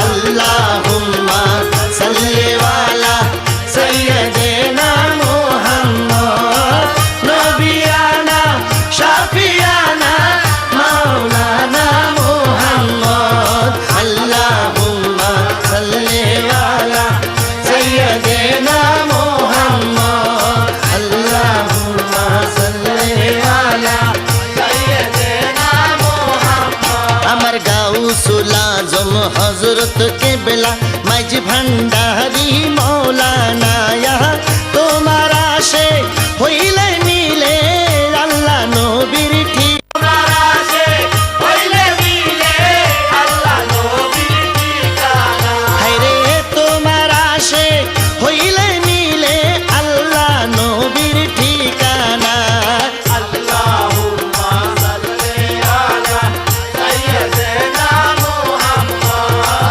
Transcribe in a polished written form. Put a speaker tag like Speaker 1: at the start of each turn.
Speaker 1: আল্লাহুম্মা সাল্লি আলা সাইয়্যিদিনা মুহাম্মদ নবিয়ানা শাফিয়ানা মাওলানা মুহাম্মদ আল্লাহুম্মা সাল্লি আলা সাইয়্যিদিনা মুহাম্মদ আল্লাহুম্মা সাল্লি আলা সাইয়্যিদিনা মুহাম্মদ আমার গাউসুল আজম হযরত কেবলা মাঝি ভান্ডার